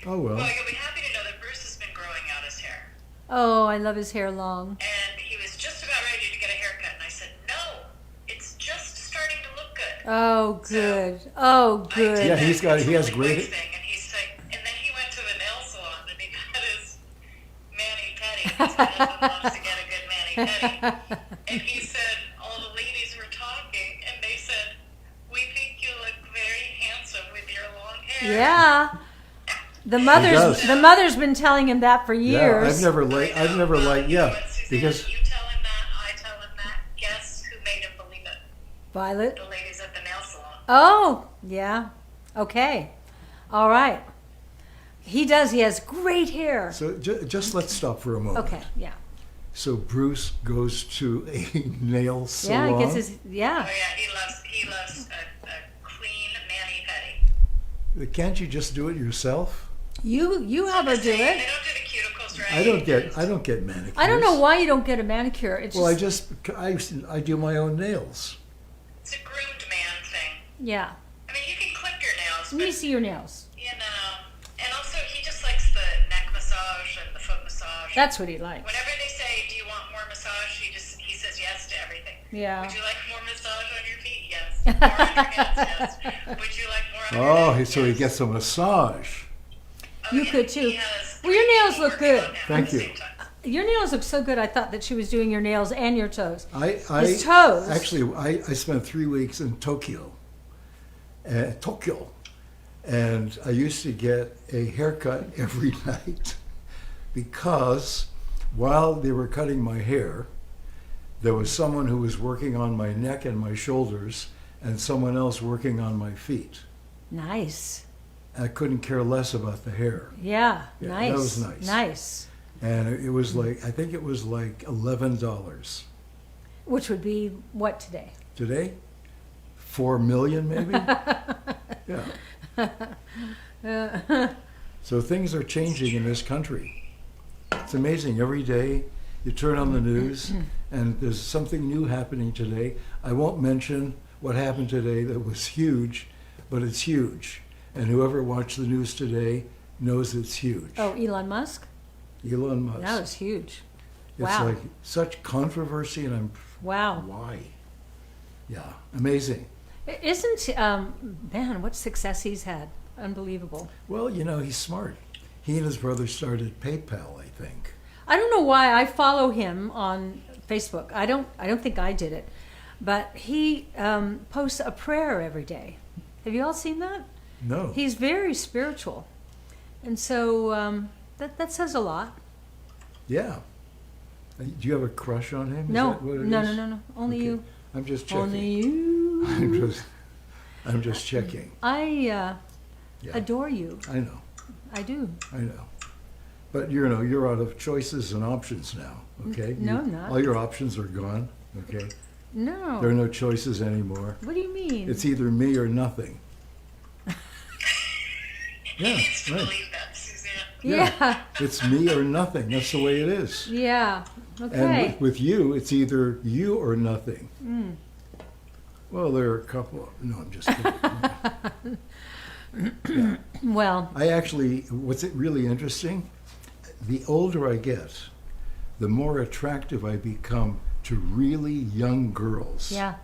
Oh, well. Well, you'll be happy to know that Bruce has been growing out his hair. Oh, I love his hair long. And he was just about ready to get a haircut, and I said, no, it's just starting to look good. Oh, good. Oh, I did good. Yeah, that he's really great- quick thing, and he's like, and then he went to the nail salon and he got his mani-pedi. His husband loves to get a good mani-pedi. And he said, all the ladies were talking, and they said, we think you look very handsome with your long hair. Yeah. The does. mother's been telling him that for Yeah, years. I've never liked, Suzanne, because, you tell him that, I tell him that. Guess who made him believe it? Violet. The ladies at the nail salon. Oh, yeah. Okay. All right. He does. He has great hair. so just let's stop for a moment. Okay. Yeah. So Bruce goes to a nail salon. Yeah. He gets his. Oh Yeah. yeah, he loves a clean mani-pedi. Can't you just do it yourself? You have her do They it. don't do the cuticles right. I don't get manicures. I don't know why you don't get a manicure. It's Well, just, I do my own nails. It's a groomed man thing. yeah. I mean, you can clip your nails, Let me but see your nails. you know. And also, he just likes the neck massage and the foot massage. That's what he likes. Whenever they say, "Do you want more massage?" he says yes to everything. Yeah. Would you like more massage on your feet? Yes. More on your hands? Yes. Would you like more on your Oh, neck? so he Yes. gets a massage. Oh, You yeah, could, too. he has Well, your three nails people look working good. on him at Thank the you. same time. Your nails look so good. I thought that she was doing your nails and your toes. His toes. Actually, I spent 3 weeks in Tokyo, and I used to get a haircut every night because while they were cutting my hair, there was someone who was working on my neck and my shoulders, and someone else working on my feet. Nice. I couldn't care less about the hair. Yeah. Yeah, Nice. that was nice. Nice. And it was like, I think it was like $11. Which would be what today? Today, 4 million maybe? Yeah. So things are changing in this country. It's amazing. Every day you turn on the news and there's something new happening today. I won't mention what happened today that was huge, but it's huge. And whoever watched the news today knows it's huge. Oh, Elon Musk? Elon Musk. That was huge. It's wow. like such controversy, and Wow. why? Yeah, amazing. Isn't, man, what success he's had. Unbelievable. Well, he's smart. He and his brother started PayPal, I think. I don't know why I follow him on Facebook. I don't think I did it, but he posts a prayer every day. Have you all seen that? No. He's very spiritual, and so that says a lot. Yeah. Do you have a crush on him? Is No, that what it no, is? no. Only Okay. you. I'm just checking. Only you. I'm just checking. I Yeah. adore you. I know. I do. I know. But you're out of choices and options now. Okay. No, I'm not. All your options are gone. Okay. No. There are no choices anymore. What do you mean? It's either me or nothing. Yeah. He needs to Right. believe that, Suzanne. Yeah. It's me or nothing. That's the way it is. Yeah. And Okay. with you, it's either you or nothing. Mm. Well, there are a couple. No, I'm just kidding. Well, I actually, what's it really interesting? The older I get, the more attractive I become to really young girls. yeah.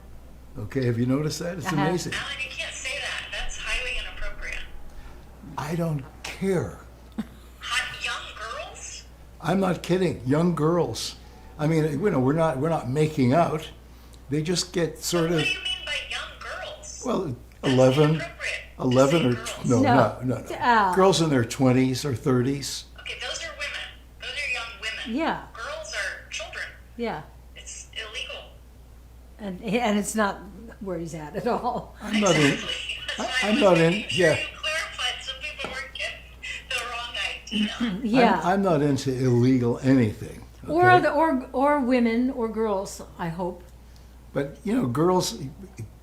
Okay, have you noticed that? It's I have. amazing. Alan, you can't say that. That's highly inappropriate. I don't care. Hot young girls? I'm not kidding. Young girls. I mean, we're not making out. They just get sort What of, do you mean by young girls? well, That's 11, inappropriate. 11 or, Just say no, girls. no. Girls in their 20s or 30s. Okay, those are women. Those are young women. Yeah. Girls are children. Yeah. It's illegal. And it's not where he's at all. I'm not in, Exactly. That's why I I'm was not in, making sure yeah. You clarified so people weren't getting the wrong idea. Yeah. I'm not into illegal anything. Okay? Or women or girls, I hope. But girls,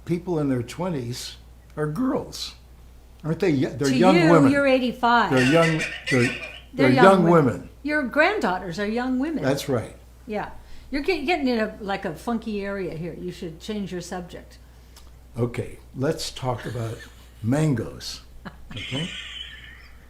people in their 20s are girls, aren't they? They're To young you, women. you're 85. They're young. They're They're young women. Your granddaughters are young women. That's right. Yeah. You're getting in a funky area here. You should change your subject. Okay, let's talk about mangoes. Okay.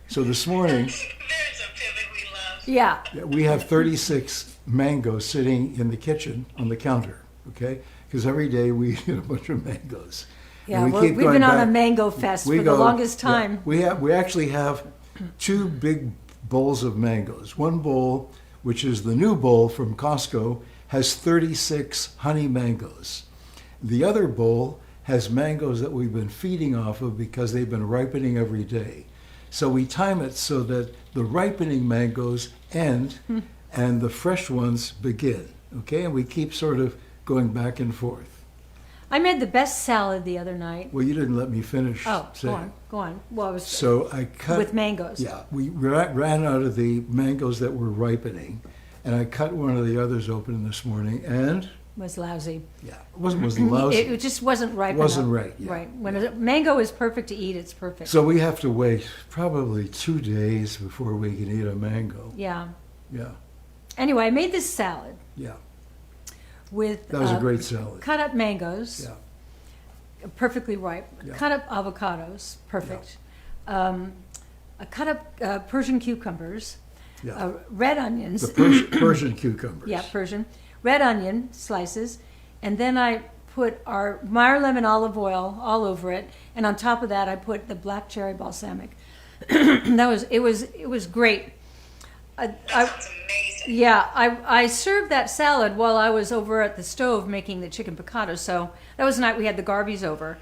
So this morning There's a pivot we love. Yeah. we have 36 mangoes sitting in the kitchen on the counter. Okay, because every day we eat a bunch of mangoes. Yeah, And we've going been on a back- mango fest we for the go- longest yeah, time. we actually have 2 big bowls of mangoes. One bowl, which is the new bowl from Costco, has 36 honey mangoes. The other bowl has mangoes that we've been feeding off of because they've been ripening every day. So we time it so that the ripening mangoes end and the fresh ones begin. Okay, and we keep sort of going back and forth. I made the best salad the other night. Well, you didn't let me finish Oh, saying. go on. Well, I was So I cut with mangoes. Yeah, we ran out of the mangoes that were ripening, and I cut one of the others open this morning, and Was lousy. yeah, it wasn't lousy. It just wasn't ripe Wasn't enough. right, yeah. Right. When a mango is perfect to eat, it's perfect. So we have to wait probably 2 days before we can eat a mango. Yeah. Yeah, Anyway, I made this salad yeah, with that was a great salad. cut up mangoes, Yeah, perfectly ripe. Yeah. Cut up avocados, perfect. Cut up Persian cucumbers, yeah. red onions. The Persian cucumbers. Yeah, Persian. Red onion slices. And then I put our Meyer lemon olive oil all over it. And on top of that, I put the black cherry balsamic. It was great. That sounds amazing. Yeah, I served that salad while I was over at the stove making the chicken piccata. So that was the night we had the Garveys over.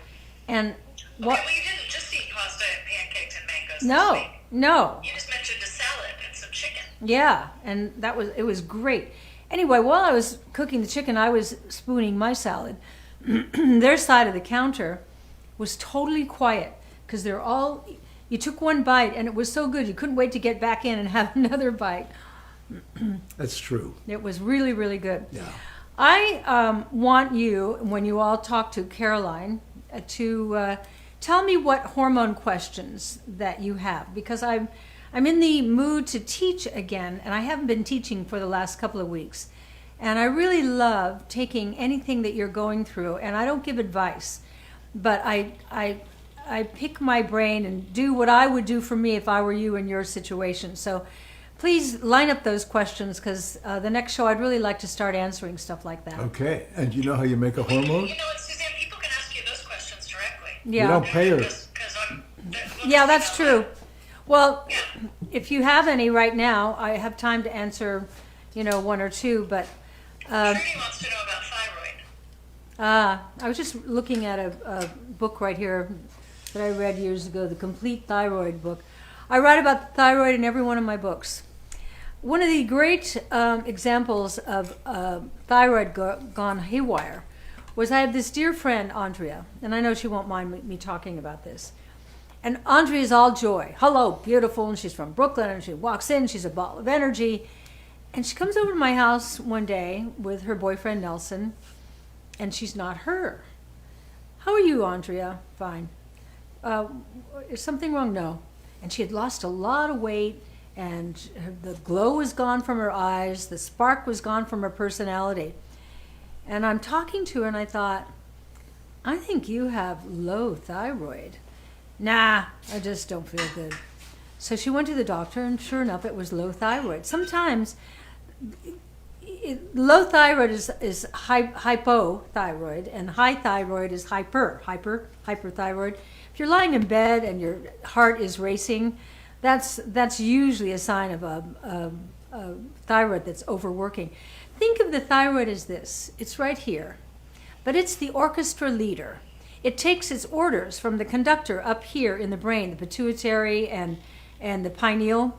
And Okay, what? well, you didn't just eat pasta and pancakes and mangoes this No, week. no. You just mentioned a salad and some chicken. Yeah, and it was great. Anyway, while I was cooking the chicken, I was spooning my salad. Their side of the counter was totally quiet because you took one bite and it was so good you couldn't wait to get back in and have another bite. That's true. It was really, really good. Yeah. I want you, when you all talk to Caroline, to tell me what hormone questions that you have, because I'm in the mood to teach again, and I haven't been teaching for the last couple of weeks. And I really love taking anything that you're going through, and I don't give advice, but I pick my brain and do what I would do for me if I were you in your situation. So please line up those questions, because the next show I'd really like to start answering stuff like that. Okay, and you know how you make a hormone? You know what, Suzanne? People can ask you those questions directly. Yeah. You don't pay her. Yeah, that's true. Well, if you have any right now, I have time to answer one or two, but Trudy wants to know about thyroid. I was just looking at a book right here that I read years ago, the Complete Thyroid book. I write about the thyroid in every one of my books. One of the great examples of thyroid gone haywire was I have this dear friend, Andrea, and I know she won't mind me talking about this. And Andrea is all joy. Hello, beautiful, and she's from Brooklyn, and she walks in, she's a ball of energy. And she comes over to my house one day with her boyfriend, Nelson, and she's not her. How are you, Andrea? Fine. Is something wrong? No. And she had lost a lot of weight, and the glow was gone from her eyes, the spark was gone from her personality. And I'm talking to her, and I thought, I think you have low thyroid. Nah, I just don't feel good. So she went to the doctor, and sure enough, it was low thyroid. Sometimes low thyroid is hypothyroid, and high thyroid is hyperthyroid. If you're lying in bed and your heart is racing, that's usually a sign of a thyroid that's overworking. Think of the thyroid as this. It's right here, but it's the orchestra leader. It takes its orders from the conductor up here in the brain, the pituitary and the pineal.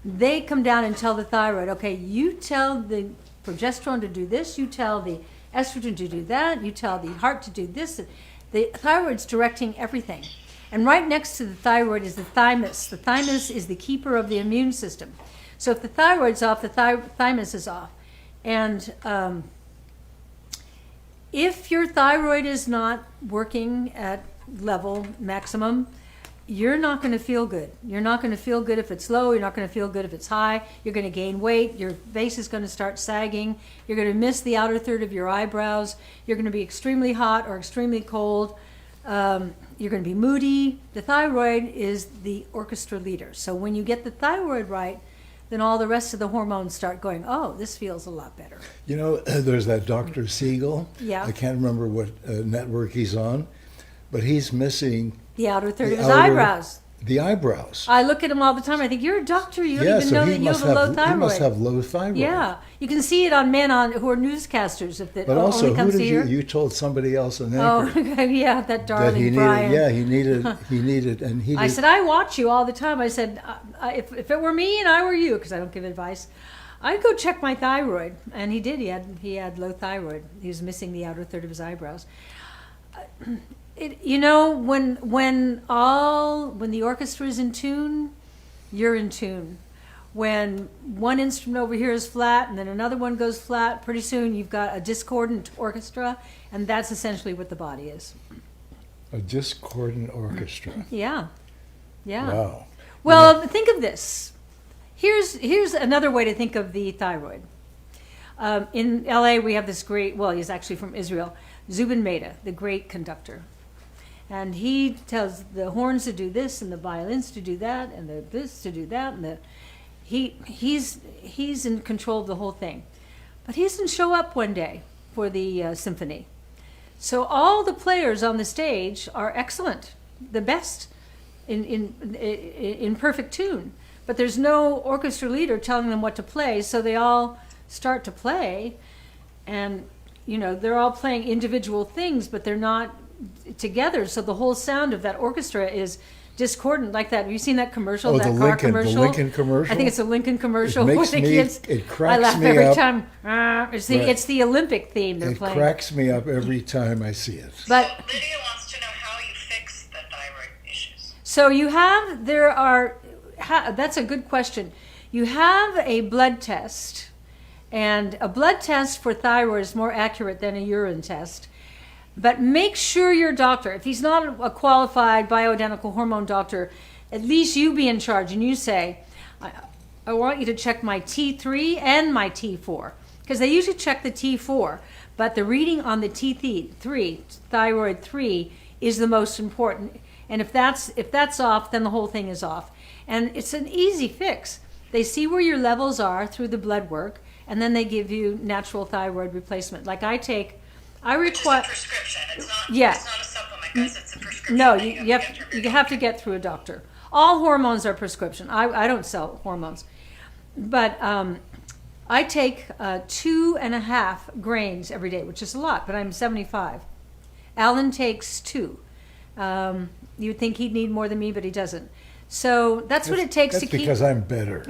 They come down and tell the thyroid, okay, you tell the progesterone to do this, you tell the estrogen to do that, you tell the heart to do this. The thyroid's directing everything. And right next to the thyroid is the thymus. The thymus is the keeper of the immune system. So if the thyroid's off, the thymus is off. And if your thyroid is not working at level maximum, you're not going to feel good. You're not going to feel good if it's low. You're not going to feel good if it's high. You're going to gain weight. Your face is going to start sagging. You're going to miss the outer third of your eyebrows. You're going to be extremely hot or extremely cold. You're going to be moody. The thyroid is the orchestra leader. So when you get the thyroid right, then all the rest of the hormones start going, oh, this feels a lot better. There's that Dr. Siegel. Yeah. I can't remember what network he's on, but he's missing the outer third of his eyebrows. The eyebrows. I look at him all the time. I think, you're a doctor. You don't even know that you have a low thyroid. He must have low thyroid. Yeah. You can see it on men who are newscasters. If that but also, only comes who did here. you told somebody else an anchor. Oh, yeah, that darling Brian. He needed. I said, I watch you all the time. I said, if it were me and I were you, because I don't give advice, I'd go check my thyroid. And he did. He had low thyroid. He was missing the outer third of his eyebrows. When the orchestra is in tune, you're in tune. When one instrument over here is flat and then another one goes flat, pretty soon you've got a discordant orchestra, and that's essentially what the body is. A discordant orchestra. Yeah. Wow. Well, think of this. Here's another way to think of the thyroid. In LA, we have this great, he's actually from Israel, Zubin Mehta, the great conductor. And he tells the horns to do this and the violins to do that and the this to do that. And he's in control of the whole thing. But he doesn't show up one day for the symphony. So all the players on the stage are excellent, the best in perfect tune. But there's no orchestra leader telling them what to play, so they all start to play. And, they're all playing individual things, but they're not together, so the whole sound of that orchestra is discordant like that. Have you seen that commercial? That car commercial? The Lincoln commercial. I think it's a Lincoln commercial. It makes me. It cracks me up. I laugh every time. It's the Olympic theme they're playing. It cracks me up every time I see it. But Lydia wants to know how you fix the thyroid issues. So that's a good question. You have a blood test, and a blood test for thyroid is more accurate than a urine test. But make sure your doctor, if he's not a qualified bioidentical hormone doctor, at least you be in charge and you say, I want you to check my T3 and my T4. Because they usually check the T4, but the reading on the T3, thyroid 3, is the most important. And if that's off, then the whole thing is off. And it's an easy fix. They see where your levels are through the blood work, and then they give you natural thyroid replacement. Like I require. It's a prescription. It's not a supplement, guys. It's a prescription. No, you have to get through a doctor. All hormones are prescription. I don't sell hormones, but I take 2.5 grains every day, which is a lot, but I'm 75. Alan takes 2. You'd think he'd need more than me, but he doesn't. So that's what it takes to keep. Because I'm better.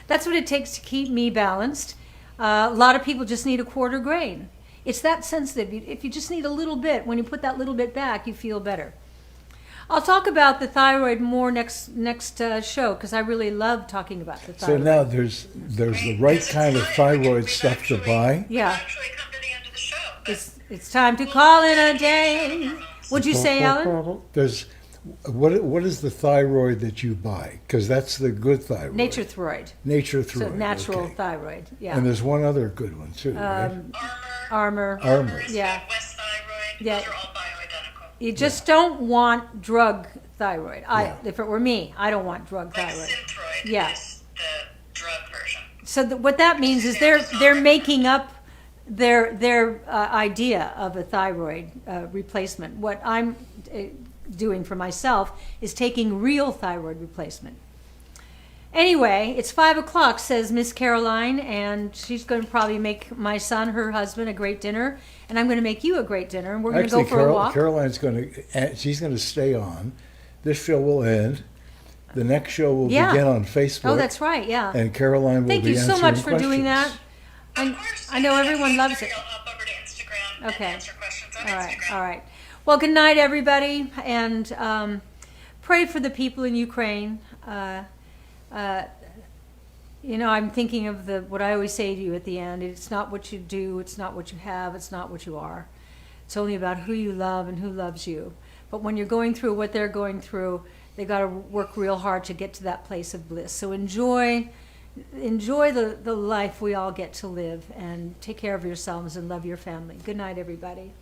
That's what it takes to keep me balanced. A lot of people just need a quarter grain. It's that sensitive. If you just need a little bit, when you put that little bit back, you feel better. I'll talk about the thyroid more next show because I really love talking about the So thyroid. now there's the right kind of thyroid stuff to buy. Yeah. Actually come to the end of the show. It's time to call it a day. What'd you say, Alan? There's what is the thyroid that you buy? Because that's the good thyroid. Nature thyroid. Nature So thyroid. natural okay. thyroid. Yeah. And there's one other good one too, right? Armor. Armor. is Yeah. good. West Thyroid. Yeah. Those are all bioidentical. You just don't want drug thyroid. Yeah. If it were me, I don't want drug Like thyroid. Synthroid Yeah. is the drug version. So what that means is they're making up their idea of a thyroid replacement. What I'm doing for myself is taking real thyroid replacement. Anyway, it's 5 o'clock, says Miss Caroline, and she's going to probably make my son, her husband, a great dinner, and I'm going to make you a great dinner, and we're going to go Actually, for a walk. Caroline's she's going to stay on. This show will end. The next show will Yeah. begin on Facebook. Oh, that's right, yeah. And Caroline will Thank be you so answering much for doing that. questions. Of course. I know everyone loves it. I'll hop over to Instagram Okay. and answer questions on All right, Instagram. all right. Well, good night, everybody, and pray for the people in Ukraine. You know, I'm thinking of what I always say to you at the end. It's not what you do, it's not what you have, it's not what you are. It's only about who you love and who loves you. But when you're going through what they're going through, they got to work real hard to get to that place of bliss. So enjoy the life we all get to live, and take care of yourselves and love your family. Good night, everybody.